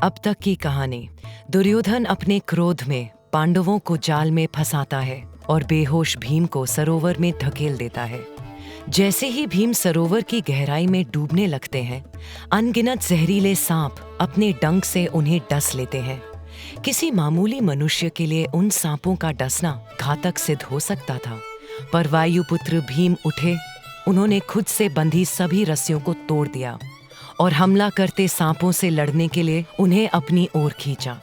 अब तक की कहानी। दुर्योधन अपने क्रोध में पांडवों को जाल में फंसाता है और बेहोश भीम को सरोवर में धकेल देता है। जैसे ही भीम सरोवर की गहराई में डूबने लगते हैं, अनगिनत जहरीले सांप अपने डंक से उन्हें डस लेते हैं। किसी मामूली मनुष्य के लिए उन सांपों का डसना घातक सिद्ध हो सकता था, पर वायुपुत्र भीम उठे। उन्होंने खुद से बंधी सभी रस्सियों को तोड़ दिया और हमला करते सांपों से लड़ने के लिए उन्हें अपनी ओर खींचा।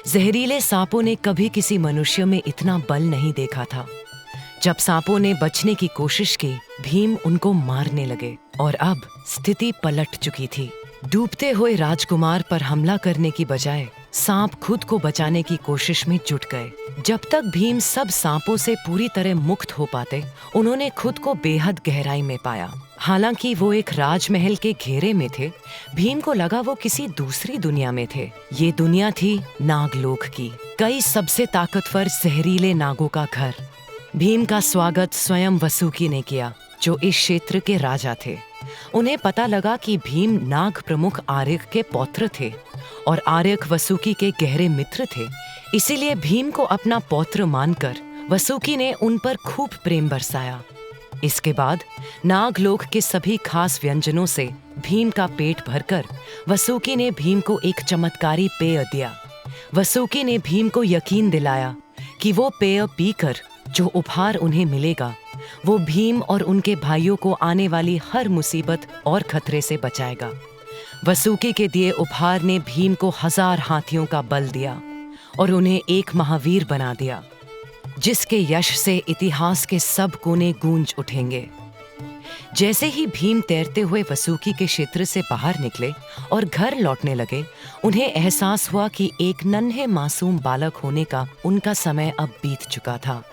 जहरीले सांपों ने कभी किसी मनुष्य में इतना बल नहीं देखा था। जब सांपों ने बचने की कोशिश की, भीम उनको मारने लगे और अब स्थिति पलट चुकी थी। डूबते हुए राजकुमार पर हमला करने की बजाय सांप खुद को बचाने की कोशिश में जुट गए। जब तक भीम सब सांपों से पूरी तरह मुक्त हो पाते, उन्होंने खुद को बेहद गहराई में पाया। हालांकि वो एक राजमहल के घेरे में थे, भीम को लगा वो किसी दूसरी दुनिया में थे। ये दुनिया थी नागलोक की, कई सबसे ताकतवर जहरीले नागों का घर। भीम का स्वागत स्वयं वसुकी ने किया, जो इस क्षेत्र के राजा थे। उन्हें पता लगा कि भीम नाग प्रमुख आर्यक के पौत्र थे और आर्यक वसुकी के गहरे मित्र थे। इसीलिए भीम को अपना पौत्र मानकर वसुकी ने उन पर खूब प्रेम बरसाया। इसके बाद नागलोक के सभी खास व्यंजनों से भीम का पेट भरकर वसुकी ने भीम को एक चमत्कारी पेय दिया। वसुकी ने भीम को यकीन दिलाया कि वो पेय पीकर जो उपहार उन्हें मिलेगा, वो भीम और उनके भाइयों को आने वाली हर मुसीबत और खतरे से बचाएगा। वसुकी के दिए उपहार ने भीम को 1000 हाथियों का बल दिया और उन्हें एक महावीर बना दिया, जिसके यश से इतिहास के सब कोने गूंज उठेंगे। जैसे ही भीम तैरते हुए वसुकी के क्षेत्र से बाहर निकले और घर लौटने लगे, उन्हें एहसास हुआ कि एक नन्हे मासूम बालक होने का उनका समय अब बीत चुका था,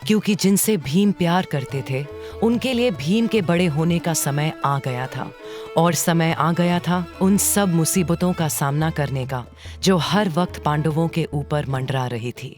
क्योंकि जिनसे भीम प्यार करते थे, उनके लिए भीम के बड़े होने का समय आ गया था। और समय आ गया था उन सब मुसीबतों का सामना करने का जो हर वक्त पांडवों के ऊपर मंडरा रही थी।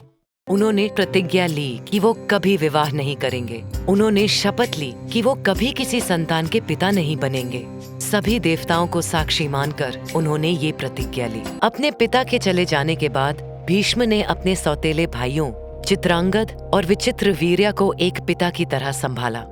उन्होंने प्रतिज्ञा ली कि वो कभी विवाह नहीं करेंगे। उन्होंने शपथ ली कि वो कभी किसी संतान के पिता नहीं बनेंगे। सभी देवताओं को साक्षी मानकर उन्होंने ये प्रतिज्ञा ली। अपने पिता के चले जाने के बाद भीष्म ने अपने सौतेले भाइयों चित्रांगद और विचित्रवीर्य को एक पिता की तरह संभाला।